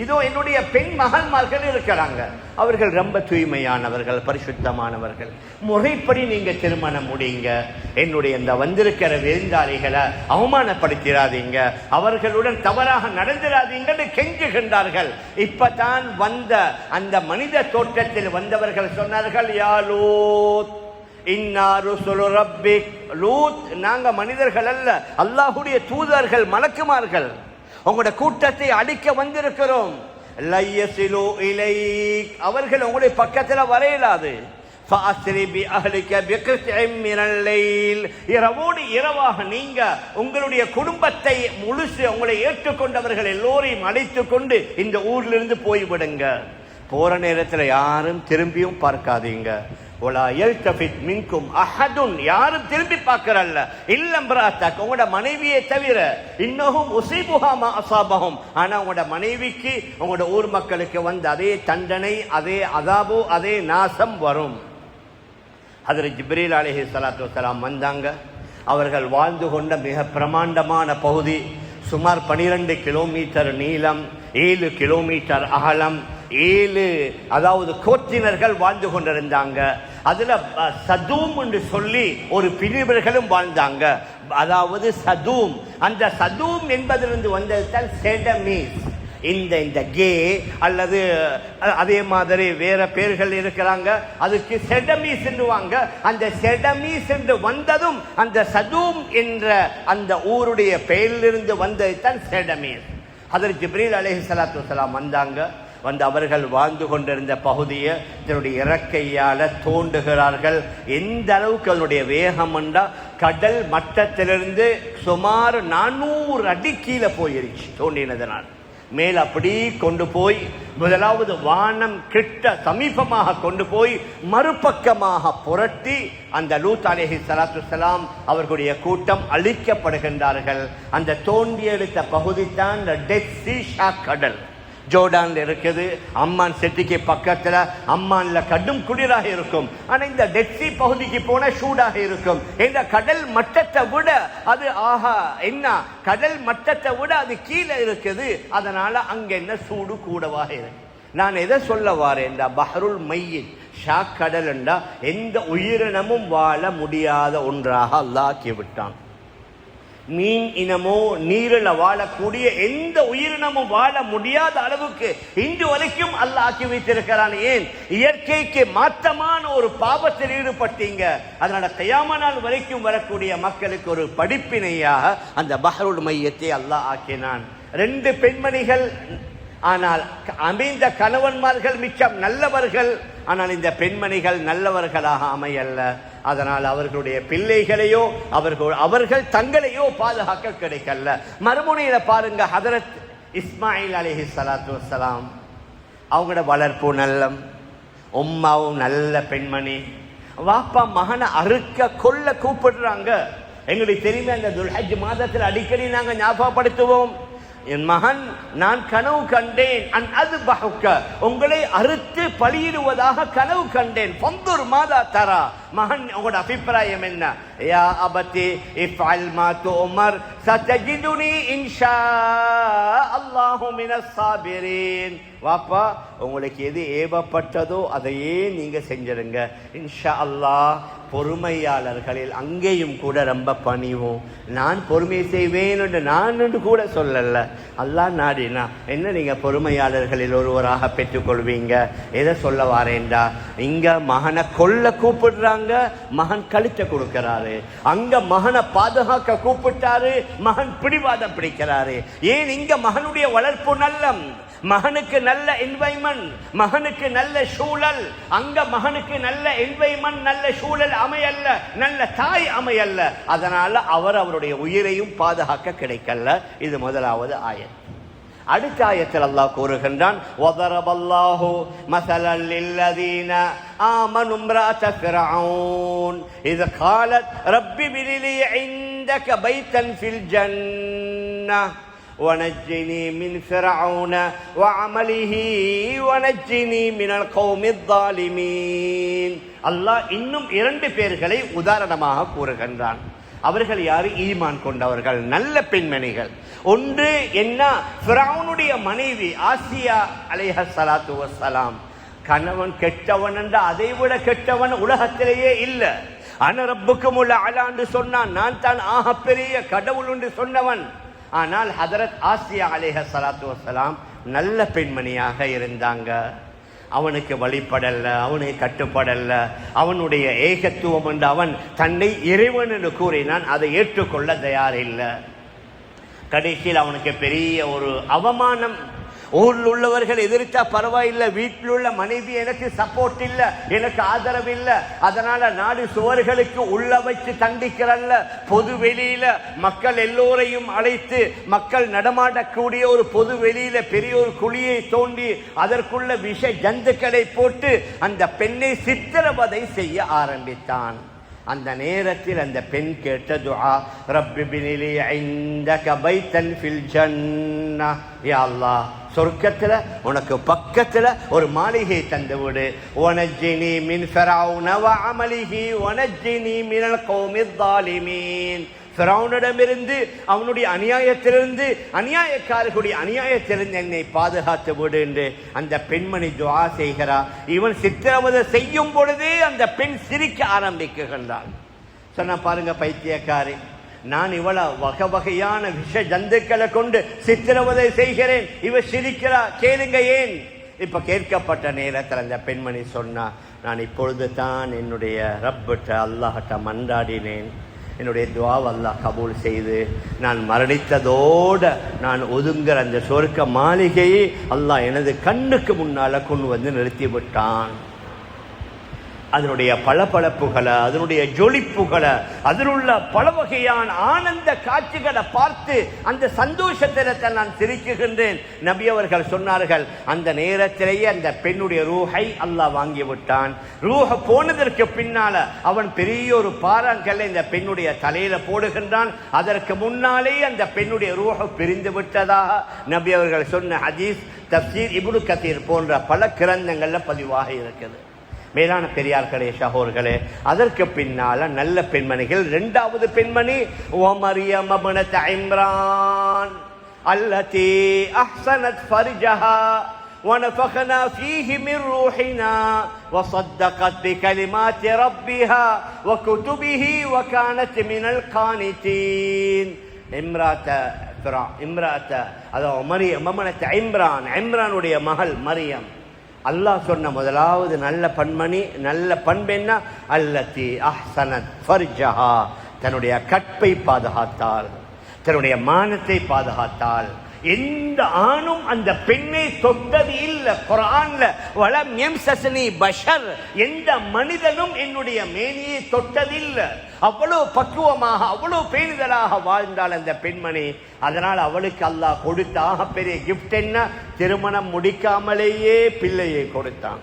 இதோ என்னுடைய பெண் மகன்மார்கள் இருக்கிறாங்க, அவர்கள் ரொம்ப தூய்மையானவர்கள், பரிசுத்தமானவர்கள், முறைப்படி நீங்க திருமணம் முடியுங்க, என்னுடைய இந்த வந்திருக்கிற விருந்தாளிகளை அவமானப்படுத்திடாதீங்க, அவர்களுடன் தவறாக நடந்திராதீங்கன்னு கெஞ்சுகின்றார்கள். இப்பதான் வந்த அந்த மனித தோற்றத்தில் வந்தவர்கள் சொன்னார்கள், யா லூத் இன்னா ருசுலு ரப்பிக், லூத் நாங்க மனிதர்கள் அல்ல, அல்லாஹ்வுடைய தூதர்கள், மலக்குமார்கள், உங்களோட கூட்டத்தை அழிக்க வந்திருக்கிறோம். லையசிலு இலைக், அவர்கள் உங்களுடைய பக்கத்தில் வரையலாது. ஃபஅஸ்ரி பி அஹ்லிக பிகித்இம் மினல் லைல், இரவோடு இரவாக நீங்க உங்களுடைய குடும்பத்தை முழுசு உங்களை ஏற்றுக்கொண்டவர்கள் எல்லோரையும் அழைத்து கொண்டு இந்த ஊரிலிருந்து போய்விடுங்க. போற நேரத்தில் யாரும் திரும்பியும் பார்க்காதீங்க. ஒலா யல்தஃபித் மின்கும் அஹதுன், யாரும் திரும்பி பார்க்கறல்ல, இல்லம் பிராத்தக், உங்களோட மனைவியை தவிர, இன்னஹும் உஸீபுஹா மா அஸாபஹும், ஆனா உங்களோட மனைவிக்கு உங்களோட ஊர் மக்களுக்கு வந்த அதே தண்டனை, அதே அதாபு, அதே நாசம் வரும். ஹதரத் ஜிப்ரீல் அலைஹிஸ்ஸலாத்து வஸ்ஸலாம் வந்தாங்க. அவர்கள் வாழ்ந்து கொண்ட மிக பிரமாண்டமான பகுதி, சுமார் 12 கிலோமீட்டர் நீளம், 7 கிலோமீட்டர் அகலம், 7 அதாவது கோத்தினர்கள் வாழ்ந்து கொண்டிருந்தாங்க. அதுல சதூம் என்று சொல்லி ஒரு பிரிவர்களும் வாழ்ந்தாங்க. அதாவது சதூம், அந்த சதூம் என்பதிலிருந்து வந்தது தான் செடமீஸ். இந்த கே அல்லது அதே மாதிரி வேற பேர்கள் இருக்கிறாங்க, அதுக்கு செடமீஸ் என்றுவாங்க. அந்த செடமீஸ் என்று வந்ததும் அந்த சதூம் என்ற அந்த ஊருடைய பெயரிலிருந்து வந்தது தான் செடமீஸ். ஹதரத் ஜிப்ரீல் அலைஹிஸ்ஸலாத்து வஸ்ஸலாம் வந்தாங்க. வந்து அவர்கள் வாழ்ந்து கொண்டிருந்த பகுதியை தன்னுடைய இறக்கையால தோண்டுகிறார்கள். எந்த அளவுக்கு அதனுடைய வேகம் என்றால் கடல் மட்டத்திலிருந்து சுமார் 400 அடி கீழே போயிருச்சு தோண்டினதனால். மேல் அப்படி கொண்டு போய் முதலாவது வானம் கிட்ட சமீபமாக கொண்டு போய் மறுபக்கமாக புரட்டி அந்த லூத் அலைஹிஸ்ஸலாத்து வஸ்ஸலாம் அவர்களுடைய கூட்டம் அழிக்கப்படுகின்றார்கள். அந்த தோண்டி எடுத்த பகுதி தான் டெட் சீ, ஷாக் கடல், ஜோர்டான்ல இருக்குது. அம்மான் சிட்டிக்கு பக்கத்துல அம்மான்ல கடும் குளிராக இருக்கும். ஆனா இந்த டெட்சி பகுதிக்கு போன சூடாக இருக்கும். இந்த கடல் மட்டத்தை விட அது என்ன கடல் மட்டத்தை விட அது கீழே இருக்குது. அதனால அங்க என்ன சூடு கூடவாக இருக்கு. நான் எதை சொல்ல வாரேன், இந்த பஹ்ருல் மையித், ஷாக் கடல் என்றா எந்த உயிரினமும் வாழ முடியாத ஒன்றாக அல்லாஹ் ஆக்கி விட்டான். மீன் இனமோ நீரில் வாழக்கூடிய எந்த உயிரினமும் வாழ முடியாத அளவுக்கு இன்று வரைக்கும் அல்லாஹ் ஆக்கி வைத்திருக்கிறான். ஏன்? இயற்கைக்கு மாற்றமான ஒரு பாவத்தில் ஈடுபட்டீங்க. அதனால கியாமத் நாள் வரைக்கும் வரக்கூடிய மக்களுக்கு ஒரு படிப்பினையாக அந்த பஹ்ருல் மையத்தை அல்லாஹ் ஆக்கினான். 2 பெண்மணிகள், ஆனால் அமைந்த கணவன்மார்கள் மிச்சம் நல்லவர்கள். ஆனால் இந்த பெண்மணிகள் நல்லவர்களாக அமையல்ல. அதனால் அவர்களுடைய பிள்ளைகளையோ அவர்கள் தங்களையோ பாதுகாக்க கிடைக்கல. மறுமுனையில பாருங்க, ஹதரத் இஸ்மாயில் அலைஹிஸ்ஸலாத்து வஸ்ஸலாம் அவங்களோட வளர்ப்பு நல்லம், உம்மாவும் நல்ல பெண்மணி. வாப்பா மகனை அறுக்க கொல்ல கூப்பிடுறாங்க. எங்களுக்கு தெரியுமே, அந்த துல்ஹஜ் மாதத்தில் அடிக்கடி நாங்கள் ஞாபகப்படுத்துவோம். என் மகன், நான் கனவு கண்டேன், உங்களை அறுத்து பலியிடுவதாக கனவு கண்டேன். பந்தூர் மாதா தரா, மகன் உங்களோட அபிப்பிராயம் என்ன? யா அபதி இஃஅல் மா துமர் சதஜிதுனி இன்ஷா அல்லாஹு மினஸ் சாபிரீன். வாப்பா, உங்களுக்கு எது ஏவப்பட்டதோ அதையே நீங்க செஞ்சிருங்க. இன்ஷா அல்லாஹ் பொறுமையாளர்களில் அங்கேயும் கூட ரொம்ப பணிவும். நான் பொறுமை செய்வேன் என்று நான் கூட சொல்லல. அல்லாஹ் நாடினா என்ன, நீங்க பொறுமையாளர்களில் ஒருவராக பெற்றுக்கொள்வீங்க. எதை சொல்ல வாரேன்டா, இங்க மகனை கொல்ல கூப்பிடுறாங்க, மகன் கழுத்தை கொடுக்கிறாரு. அங்க மகனை பாதுகாக்க கூப்பிட்டாரு, மகன் பிடிவாதம் பிடிக்கிறாரு. ஏன்? இங்க மகனுடைய வளர்ப்பு நல்லம், மகனுக்கு நல்ல என்வைரன்மெண்ட், மகனுக்கு நல்ல சூழல். அங்க மகனுக்கு நல்ல என்வைரன்மெண்ட், நல்ல சூழல் அமையல்ல, நல்ல தாய் அமையல்ல. அதனால அவருடைய உயிரையும் பாதுகாக்க கிடைக்கல. இது முதலாவது ஆயத். அடுத்த ஆயத்தில் அல்லாஹ் கூறுகின்றான், வதரபல்லாஹு மஸலல் லில்லதீன ஆமனு இம்ரஅத ஃபிர்அவுன் இத காலத் ரப்பி பினிலி இந்தக பைத்தன் ஃபில் ஜன்னah ونجني من فرعون وعمله ونجني من القوم الظالمين. அல்லாஹ் இன்னும் 2 பேர்களை உதாரணமாக கூறுகின்றான். அவர்கள் யாரு? ஈமான் கொண்டவர்கள், நல்ல பெண்மணிகள். ஒன்று என்ன? ஃபிரௌனுடைய மனைவி ஆசியா அலைஹஸ்ஸலாத்து வஸ்ஸலாம். கணவன் கெட்டவன் என்ற அதை விட கெட்டவன் உலகத்திலேயே இல்லை. அன ரப்புக்குமுல் அலா என்று சொன்னான், நான் தான் ஆகப்பெரிய கடவுள் என்று சொன்னவன். ஆனால் ஹதரத் ஆசியா அலைஹஸ்ஸலாத்து வஸ்ஸலாம் நல்ல பெண்மணியாக இருந்தாங்க. அவனுக்கு வழிபடல்ல, அவனுக்கு கட்டுப்படல்ல. அவனுடைய ஏகத்துவம் என்று அவன் தன்னை இறைவன் என்று கூறினான். அதை ஏற்றுக்கொள்ள தயாரில்லை. கடைசியில் அவனுக்கு பெரிய ஒரு அவமானம். ஊரில் உள்ளவர்கள் எதிர்த்தா பரவாயில்லை, வீட்டில் உள்ள மனைவி எனக்கு சப்போர்ட் இல்லை, எனக்கு ஆதரவு இல்லை. அதனால நாடு சுவர்களுக்கு உள்ள வச்சு தண்டிக்கிறல்ல, பொது வெளியில மக்கள் எல்லோரையும் அழைத்து மக்கள் நடமாடக்கூடிய ஒரு பொது வெளியில பெரிய ஒரு குழியை தோண்டி அதற்குள்ள விஷ ஜந்துக்களை போட்டு அந்த பெண்ணை சித்திரவதை செய்ய ஆரம்பித்தான். அந்த நேரத்தில் அந்த பெண் கேட்ட துஆ, ரப்பி பினிலி இந்தக பைத்தன் ஃபில் ஜன்னah, யா அல்லாஹ் சொர்க்கத்துல உனக்கு பக்கத்துல ஒரு மாளிகை தந்து விடு. வனஜ்ஜினி மின் ஃபிரௌன வ அமலிஹி வனஜ்ஜினி மினல் கௌமித் ஸாலிமீன். ஃபிரௌனிடமிருந்து, அவனுடைய அநியாயத்திலிருந்து, அநியாயக்காரர்களுடைய அநியாயத்திலிருந்து என்னை பாதுகாத்து விடு என்று அந்த பெண்மணி துஆ செய்கிறார். இவன் சித்திரவதை செய்யும் பொழுதே அந்த பெண் சிரிக்க ஆரம்பிக்கின்றாள். சொன்ன பாருங்க பைத்தியக்காரி, நான் இவ்வளவு வகை வகையான விஷ ஜந்துக்களை கொண்டு சித்திரவதை செய்கிறேன், இவ சிரிக்கிறா, கேளுங்க ஏன்? இப்ப கேட்கப்பட்ட நேரத்தில் அந்த பெண்மணி சொன்னா, நான் இப்பொழுது தான் என்னுடைய ரப்பிட்ட அல்லாஹ்ட்ட மன்றாடினேன். என்னுடைய துஆவை அல்லாஹ் கபூல் செய்து நான் மரணித்ததோடு நான் ஒதுங்குற அந்த சொர்க்க மாளிகையை அல்லாஹ் எனது கண்ணுக்கு முன்னால கொண்டு வந்து நிறுத்தி விட்டான். அதனுடைய பளபளப்புகளை, அதனுடைய ஜொலிப்புகளை, அதில் உள்ள பல வகையான ஆனந்த காட்சிகளை பார்த்து அந்த சந்தோஷத்தில நான் சிரிக்குகின்றேன். நபி அவர்கள் சொன்னார்கள், அந்த நேரத்திலேயே அந்த பெண்ணுடைய ரூஹை அல்லாஹ் வாங்கி விட்டான். ரூஹ போனதற்கு பின்னால அவன் பெரிய ஒரு பாறாங்கல்லை இந்த பெண்ணுடைய தலையில போடுகின்றான். அதற்கு முன்னாலே அந்த பெண்ணுடைய ரூஹ பிரிந்து விட்டதாக நபி அவர்கள் சொன்ன ஹதீஸ் தஃப்சீர் இப்னு கதீர் போன்ற பல கிரந்தங்கள்ல பதிவாக இருக்குது. மேலான பெரியார்களே, சகோதரர்களே, அதற்கு பின்னால நல்ல பெண்மணிகள். இரண்டாவது பெண்மணி மரியம் இப்னத் இம்ரான் அல்லதி அஹ்ஸனத் ஃபர்ஜஹா ونفخنا فيه من روحنا وصدقت بكلمات ربها وكتبه وكانت من القانتين. இம்ரானுடைய மகள் மரியம். அல்லாஹ் சொன்ன முதலாவது நல்ல பண்மணி, நல்ல பண்பென்ன? அல்லதி அஹ்ஸனத் ஃபர்ஜஹா, தன்னுடைய கற்பை பாதுகாத்தாள், தன்னுடைய மானத்தை பாதுகாத்தாள். எந்த ஆணும் அந்த பெண்ணை தொட்டது இல்ல. குர்ஆன்ல வலம் யம்சஸ்னி பஷர், எந்த மனிதனும் என்னுடைய மேனியை தொட்டதில்ல. அவ்வளவு பக்குவமாக, அவ்வளவு பேணுதலாக வாழ்ந்தாள் அந்த பெண்மணி. அதனால் அவளுக்கு அல்லாஹ் கொடுத்த பெரிய கிஃப்ட் என்ன? திருமணம் முடிக்காமலேயே பிள்ளையை கொடுத்தான்.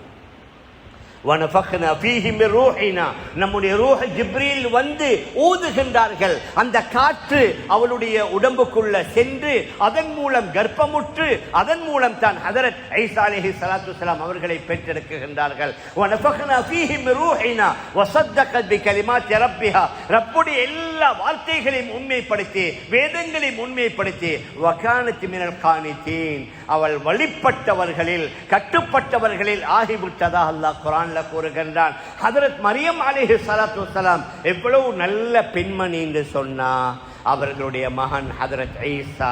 வனஃபக்னா ஃபீஹி மின் ரூஹினா, நம்முடைய ரூஹ் ஜிப்ரீல் வந்து ஊதுகின்றார்கள். அந்த காற்று அவளுடைய உடம்புக்குள்ள சென்று அதன் மூலம் கர்ப்பமுற்று அதன் மூலம் தான் ஹதரத் ஈசா அலைஹிஸ்ஸலாத்து வஸலாம் அவர்களை பெற்றெடுக்கின்றார்கள். வனஃபக்னா ஃபீஹி மின் ரூஹினா வஸத்தகத் பிகலிமாத்தி ரப்பிஹா, ரப்புடைய எல்லா வார்த்தைகளையும் உண்மைப்படுத்தி, வேதங்களையும் உண்மைப்படுத்தி, வகானத் மினல் கானிதீன், அவள் வழிபட்டவர்களில், கட்டுப்பட்டவர்களில் ஆகிவிட்டதா அல்லாஹ் குர்ஆன் கூறுகின்றான். ஹதரத் மரியம் அலைஹிஸ்ஸலாத்து வஸலாம் எவ்வளவு நல்ல பெண்மணி என்று சொன்னா, அவர்களுடைய மகன் ஹதரத் ஈசா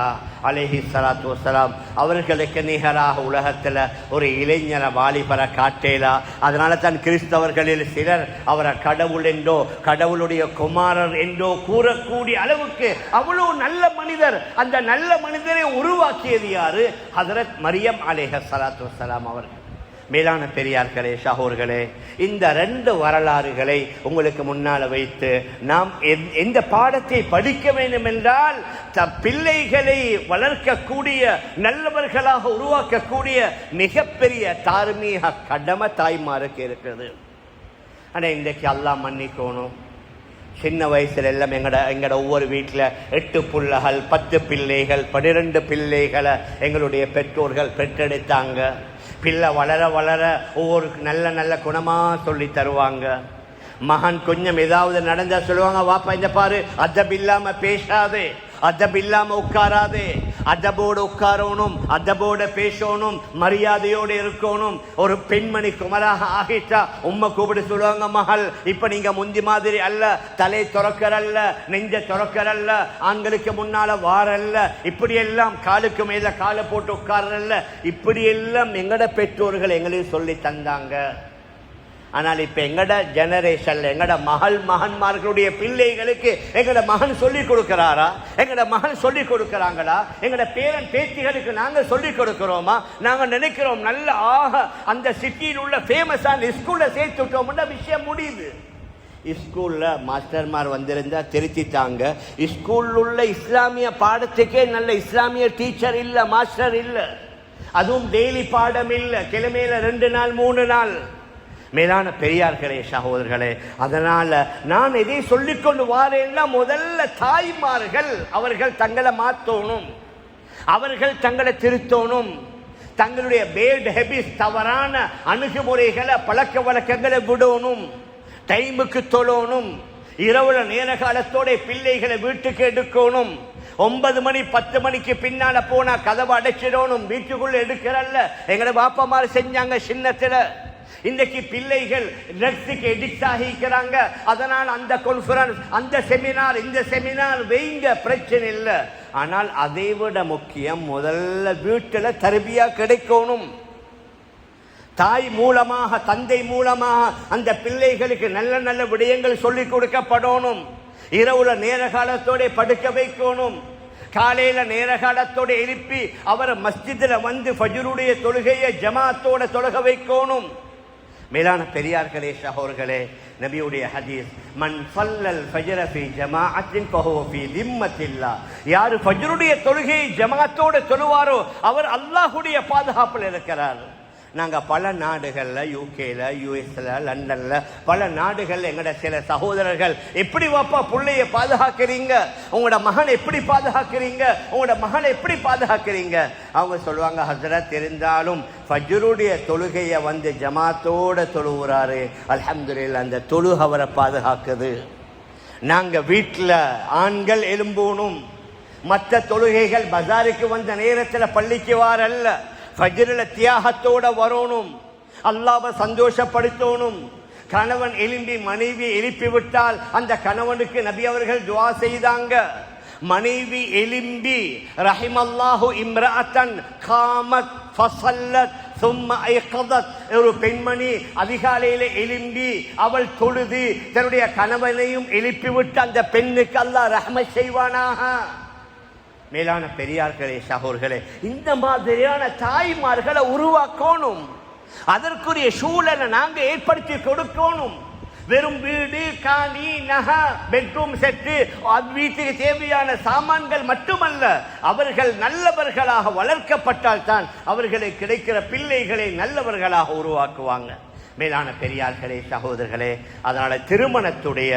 அலைஹிஸ்ஸலாத்து வஸலாம் அவர்களுக்கு நிகராக உலகத்தில் ஒரு இளைஞர வாலிபர காட்டேலா. அதனால தான் கிறிஸ்தவர்களில் சிலர் அவரை கடவுள் என்றோ கடவுளுடைய குமாரர் என்றோ கூறக்கூடிய அளவுக்கு அவ்வளவு நல்ல மனிதர். அந்த நல்ல மனிதரை உருவாக்கியது யாரு? ஹதரத் மரியம் அலைஹிஸ்ஸலாத்து வஸலாம் அவர்கள். மேலான பெரியார்களே, சகோதரர்களே, இந்த ரெண்டு வரலாறுகளை உங்களுக்கு முன்னால் வைத்து நாம் எந்த பாடத்தை படிக்க வேண்டும் என்றால், பிள்ளைகளை வளர்க்கக்கூடிய, நல்லவர்களாக உருவாக்கக்கூடிய மிகப்பெரிய தார்மீக கடமை தாய்மாருக்கு இருக்கிறது. ஆனால் இன்றைக்கு அல்லாஹ் மன்னிக்கணும், சின்ன வயசுல எல்லாம் எங்கட ஒவ்வொரு வீட்டில் 8 பிள்ளைகள், 10 பிள்ளைகள், 12 பிள்ளைகளை எங்களுடைய பெற்றோர்கள் பெற்றெடுத்தாங்க. பிள்ளை வளர வளர ஒவ்வொரு நல்ல நல்ல குணமா சொல்லி தருவாங்க. மகன் கொஞ்சம் ஏதாவது நடந்தா சொல்லுவாங்க, வாப்பா இந்த பாரு, அதப் இல்லாம பேசாதே, அதப் இல்லாம உட்காராதே, அதபோடு உட்காரணும், அதபோட பேசணும், மரியாதையோடு இருக்கணும். ஒரு பெண்மணி குமராக ஆகிட்டா உம்மை கூப்பிட்டு சொல்லுவாங்க, மகள் இப்ப நீங்க முந்தி மாதிரி அல்ல, தலை துறக்கரல்ல, நெஞ்ச துறக்கரல்ல, ஆண்களுக்கு முன்னால வாரல்ல, இப்படி எல்லாம் காலுக்கு மேல காலை போட்டு உட்காரல்ல, இப்படி எல்லாம் எங்கட பெற்றோர்கள் எங்களுக்கு சொல்லி தந்தாங்க. ஆனால் இப்ப எங்கட ஜெனரேஷன்ல எங்கட மகன்மார்களுடைய பிள்ளைகளுக்கு எங்கட மகன் சொல்லி கொடுக்கிறாரா? எங்கட மகன் சொல்லி கொடுக்கிறாங்களா? எங்கட பேரன் பேத்திகளுக்கு நாங்க சொல்லி கொடுக்கிறோமா? நாங்க நினைக்கிறோம் நல்ல அந்த சிட்டியில் உள்ள ஃபேமஸான ஸ்கூல்ல சேர்த்து விட்டோம்னா விஷயம் முடியுது. ஸ்கூல்ல மாஸ்டர்மார் வந்திருந்தா திருத்திட்டாங்க. ஸ்கூல்ல உள்ள இஸ்லாமிய பாடத்துக்கே நல்ல இஸ்லாமிய டீச்சர் இல்ல, மாஸ்டர் இல்ல, அதுவும் டெய்லி பாடம் இல்ல, கிழமையில 2 நாள் 3 நாள். மேலான பெரியார்களே, சகோதரர்களே, அதனால நான் எதை சொல்லிக்கொண்டு வாரேன்னா, முதல்ல தாய்மார்கள் அவர்கள் தங்களை மாற்றணும், அவர்கள் தங்களை திருத்தணும், தங்களுடைய பேட் ஹேபிட்ஸ், தவறான அணுகுமுறைகளை, பழக்க வழக்கங்களை விடணும், டைமுக்கு தொழணும், இரவுல நேர காலத்தோட பிள்ளைகளை வீட்டுக்கு எடுக்கணும். 9 மணி 10 மணிக்கு பின்னால போனா கதவை அடைச்சிடணும், வீட்டுக்குள்ள எடுக்கிறல்ல. எங்களை பாப்பமாறு செஞ்சாங்க சின்னத்துல. இன்றைக்கு பிள்ளைகள் ட்ரக்ஸுக்கு எடிக்ட் ஆகிக்கிறாங்க. அதனால் அந்த கான்ஃபரன்ஸ், அந்த செமினார், இந்த செமினார் வைங்க, பிரச்சனை இல்லை. ஆனால் அதை விட முக்கியம், முதல்ல வீட்டில் தர்பியா கிடைக்கணும். தாய் மூலமாக, தந்தை மூலமாக அந்த பிள்ளைகளுக்கு நல்ல நல்ல விடயங்கள் சொல்லிக் கொடுக்கப்படணும். இரவுல நேர காலத்தோட படுக்க வைக்கணும். காலையில நேர காலத்தோட எழுப்பி அவர் மஸ்ஜிதில் வந்து ஃபஜ்ருடைய தொழுகையை ஜமாத்தோட தொழுக வைக்கணும். மேலான பெரியார்களே சகோதரர்களே, நபியுடைய ஹதீஸ், மன் ஸல்லல் ஃபஜ்ர ஃபீ ஜமாஅத்தின் ஃபஹுவ ஃபீ திம்மத்தில்லாஹ். யார் ஃபஜ்ருடைய தொழுகையை ஜமாஅத்தோடு தொழுவாரோ அவர் அல்லாஹ்வுடைய பாதுகாப்பில் இருக்கிறார். நாங்கள் பல நாடுகளில், யூகேல, யூஎஸ்ல, லண்டன்ல, பல நாடுகள் எங்களோட சில சகோதரர்கள், எப்படி வாப்பா பிள்ளைய பாதுகாக்கிறீங்க, உங்களோட மகன் எப்படி பாதுகாக்கிறீங்க, உங்களோட மகனை எப்படி பாதுகாக்கிறீங்க? அவங்க சொல்லுவாங்க, ஹஸ்ரத் இருந்தாலும் ஃபஜ்ருடைய தொழுகையை ஜமாத்தோட தொழுகிறாரு, அல்ஹம்துலில்லாஹ், அந்த தொழுகை அவரை பாதுகாக்குது. நாங்கள் வீட்டில் ஆண்கள் எழும்பணும், மற்ற தொழுகைகள் பஜாருக்கு வந்த நேரத்தில் பள்ளிக்கு வாரல்ல, ஃபஜ்ரில தியாகத்தோட வரணும், அல்லாஹ்வை சந்தோஷப்படுத்தணும். கணவன் எழும்பி மனைவி எழுப்பி விட்டால் அந்த கணவனுக்கு நபி அவர்கள் துஆ செய்தாங்க. மனைவி எழும்பி ரஹிமல்லாஹு இம்ரஅத்தன் காமத் ஃபஸல்லத் சும்ம ஐகதத், ஒரு பெண்மணி அதிகாலையில எழும்பி அவள் தொழுது தன்னுடைய கணவனையும் எழுப்பிவிட்டு அந்த பெண்ணுக்கு அல்லாஹ் ரஹ்மத் செய்வானாக. மேலான பெரியார்களே சகோதரர்களே, இந்த மாதிரியான தாய்மார்களை உருவாக்கணும். அதற்குரிய சூழலை நாங்கள் ஏற்படுத்தி கொடுக்கணும். வெறும் வீடு, காணி, நகை, பெட்ரூம் செட்டு, வீட்டுக்கு தேவையான சாமான்கள் மட்டுமல்ல, அவர்கள் நல்லவர்களாக வளர்க்கப்பட்டால் தான் அவர்களுக்கு கிடைக்கிற பிள்ளைகளை நல்லவர்களாக உருவாக்குவாங்க. மேலான பெரியார்களே சகோதரர்களே, அதனால திருமணத்துடைய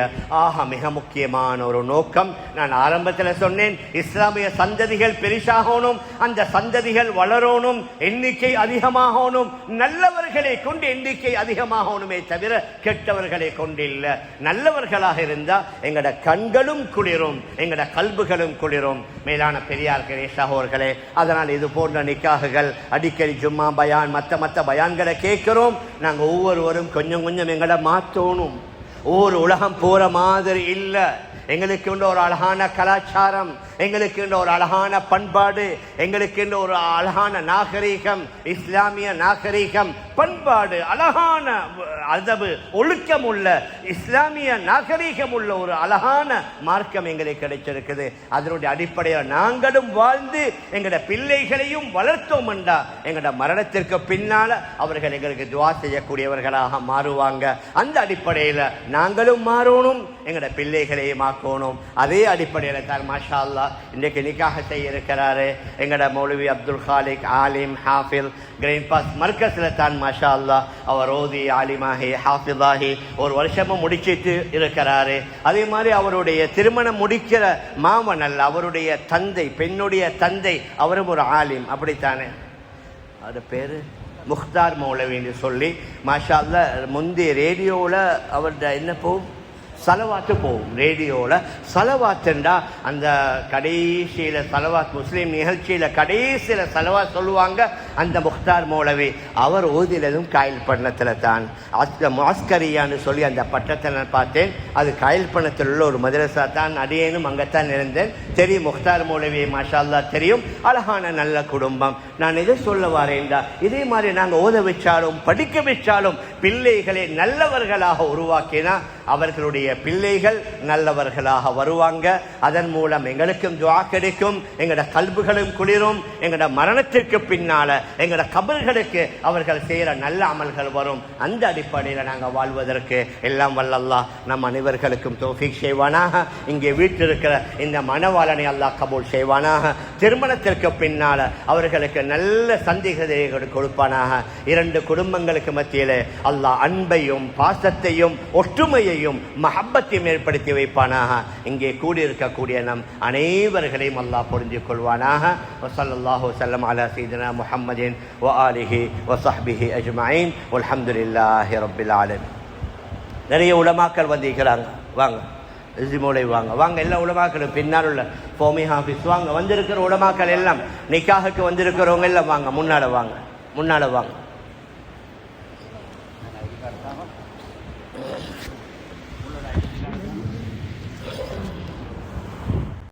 மிக முக்கியமான ஒரு நோக்கம், நான் ஆரம்பத்தில் சொன்னேன், இஸ்லாமிய சந்ததிகள் பெரிசாகணும், அந்த சந்ததிகள் வளரணும், எண்ணிக்கை அதிகமாகணும், நல்லவர்களை கொண்டு எண்ணிக்கை அதிகமாகணுமே தவிர கெட்டவர்களை கொண்டு இல்லை. நல்லவர்களாக இருந்தால் எங்களோட கண்களும் குளிரும், எங்களோட கல்புகளும் குளிரும். மேலான பெரியார்களே சகோதரர்களே, அதனால் இது போன்ற நிக்காகுகள் அடிக்கடி ஜும்மா பயான் மற்ற பயான்களை கேட்கிறோம். நாங்கள் ஒவ்வொருவரும் கொஞ்சம் கொஞ்சம் எங்களை மாற்றணும். ஒவ்வொரு உலகம் போற மாதிரி இல்லை. எங்களுக்கு ஒரு அழகான கலாச்சாரம், எங்களுக்கு ஒரு அழகான பண்பாடு, எங்களுக்கு ஒரு அழகான நாகரீகம், இஸ்லாமிய நாகரீகம், பண்பாடு, அழகான அதவு, ஒழுக்கம் உள்ள இஸ்லாமிய நாகரீகம் உள்ள ஒரு அழகான மார்க்கம் எங்களுக்கு கிடைச்சிருக்குது. அதனுடைய அடிப்படையில் நாங்களும் வாழ்ந்து எங்களோட பிள்ளைகளையும் வளர்த்தோம் என்றா எங்களோட மரணத்திற்கு பின்னால அவர்கள் எங்களுக்கு துவா செய்யக்கூடியவர்களாக மாறுவாங்க. அந்த அடிப்படையில் நாங்களும் மாறணும், எங்களோட பிள்ளைகளையும் ஆக்கணும். அதே அடிப்படையில் தான் மாஷா அல்லாஹ் இன்றைக்கு நிக்காக செய்ய இருக்கிறாரு எங்களோட மௌலவி அப்துல் காலிக், ஆலிம், ஹாஃபில், கிரீன் பாஸ் மர்கஸில் தான் மாஷா அல்லாஹ் அவர் ஓதி ஆலிமாகி ஹாஃபிதாகி ஒரு வருஷமும் முடிச்சிட்டு இருக்கிறாரு. அதே மாதிரி அவருடைய திருமணம் முடிக்கிற மாமன் அல்ல, அவருடைய தந்தை, பெண்ணுடைய தந்தை, அவரும் ஒரு ஆலிம். அப்படித்தானே? அது பேரு முக்தார் மௌலவின்னு சொல்லி மாஷா அல்லாஹ் முந்தைய ரேடியோவில் அவர்கிட்ட என்ன போகும், சலவாத்து போகும். ரேடியோவில் சலவாத்துண்டா அந்த கடைசியில் சலவாத், முஸ்லீம் நிகழ்ச்சியில் கடைசியில் சலவாத் சொல்லுவாங்க. அந்த முக்தார் மௌலவி அவர் ஓதினதும் காயல் பண்ணத்தில் தான். மாஸ்கரியான்னு சொல்லி அந்த பட்டத்தை நான் பார்த்தேன். அது காயல் பண்ணத்தில் உள்ள ஒரு மதரசா தான். அடியேனும் அங்கத்தான் இருந்தேன். தெரியும் முக்தார் மௌலவி, மாஷா அல்லாஹ் தெரியும். அழகான நல்ல குடும்பம். நான் எதை சொல்ல வரேன்டா, இதே மாதிரி நாங்கள் ஓத வச்சாலும் படிக்க வச்சாலும் பிள்ளைகளை நல்லவர்களாக உருவாக்கினா அவர்களுடைய பிள்ளைகள் நல்லவர்களாக வருவாங்க. அதன் மூலம் எங்களுக்கும் துஆ கிடைக்கும், எங்களோட கல்புகளும் குளிரும். எங்களோட மரணத்திற்கு பின்னால எங்களோட கபர்களுக்கு அவர்கள் செய்கிற நல்ல அமல்கள் வரும். அந்த அடிப்படையில் நாங்கள் வாழ்வதற்கு எல்லாம் வல்ல அல்லாஹ் நம் அனைவர்களுக்கும் தௌஃபீக் செய்வானாக. இங்கே வீட்டிருக்கிற இந்த மனவாளனை அல்லாஹ் கபூல் செய்வானாக. திருமணத்திற்கு பின்னால அவர்களுக்கு நல்ல சந்திகளை கொடுப்பானாக. இரண்டு குடும்பங்களுக்கு மத்தியில் அல்லாஹ் அன்பையும் பாசத்தையும் ஒற்றுமையையும் மஹப்பத்தையும் ஏற்படுத்தி வைப்பானாக. இங்கே கூடியிருக்கக்கூடிய நம் அனைவர்களையும் அல்லாஹ் புரிஞ்சு கொள்வானாக. வஸல்லல்லாஹு வஸல்லம் அலா சய்யிதினா முஹம்மதின் வ ஆலிஹி வ ஸஹ்பிஹி அஜ்மஈன் வல்ஹம்துலில்லாஹி ரப்பில் ஆலமீன். நிறைய உலமாக்கள் வந்திருக்கிறாங்க, வாங்க இஸ்மோலை வாங்க, வாங்க எல்லா உலமாக்களும் பின்னால் உள்ள ஃபோமி ஹாஃபிஸ் வாங்க, வந்திருக்கிற உலமாக்கள் எல்லாம் நிக்காஹுக்கு வந்திருக்கிறவங்க எல்லாம் வாங்க, முன்னால வாங்க, முன்னால வாங்க.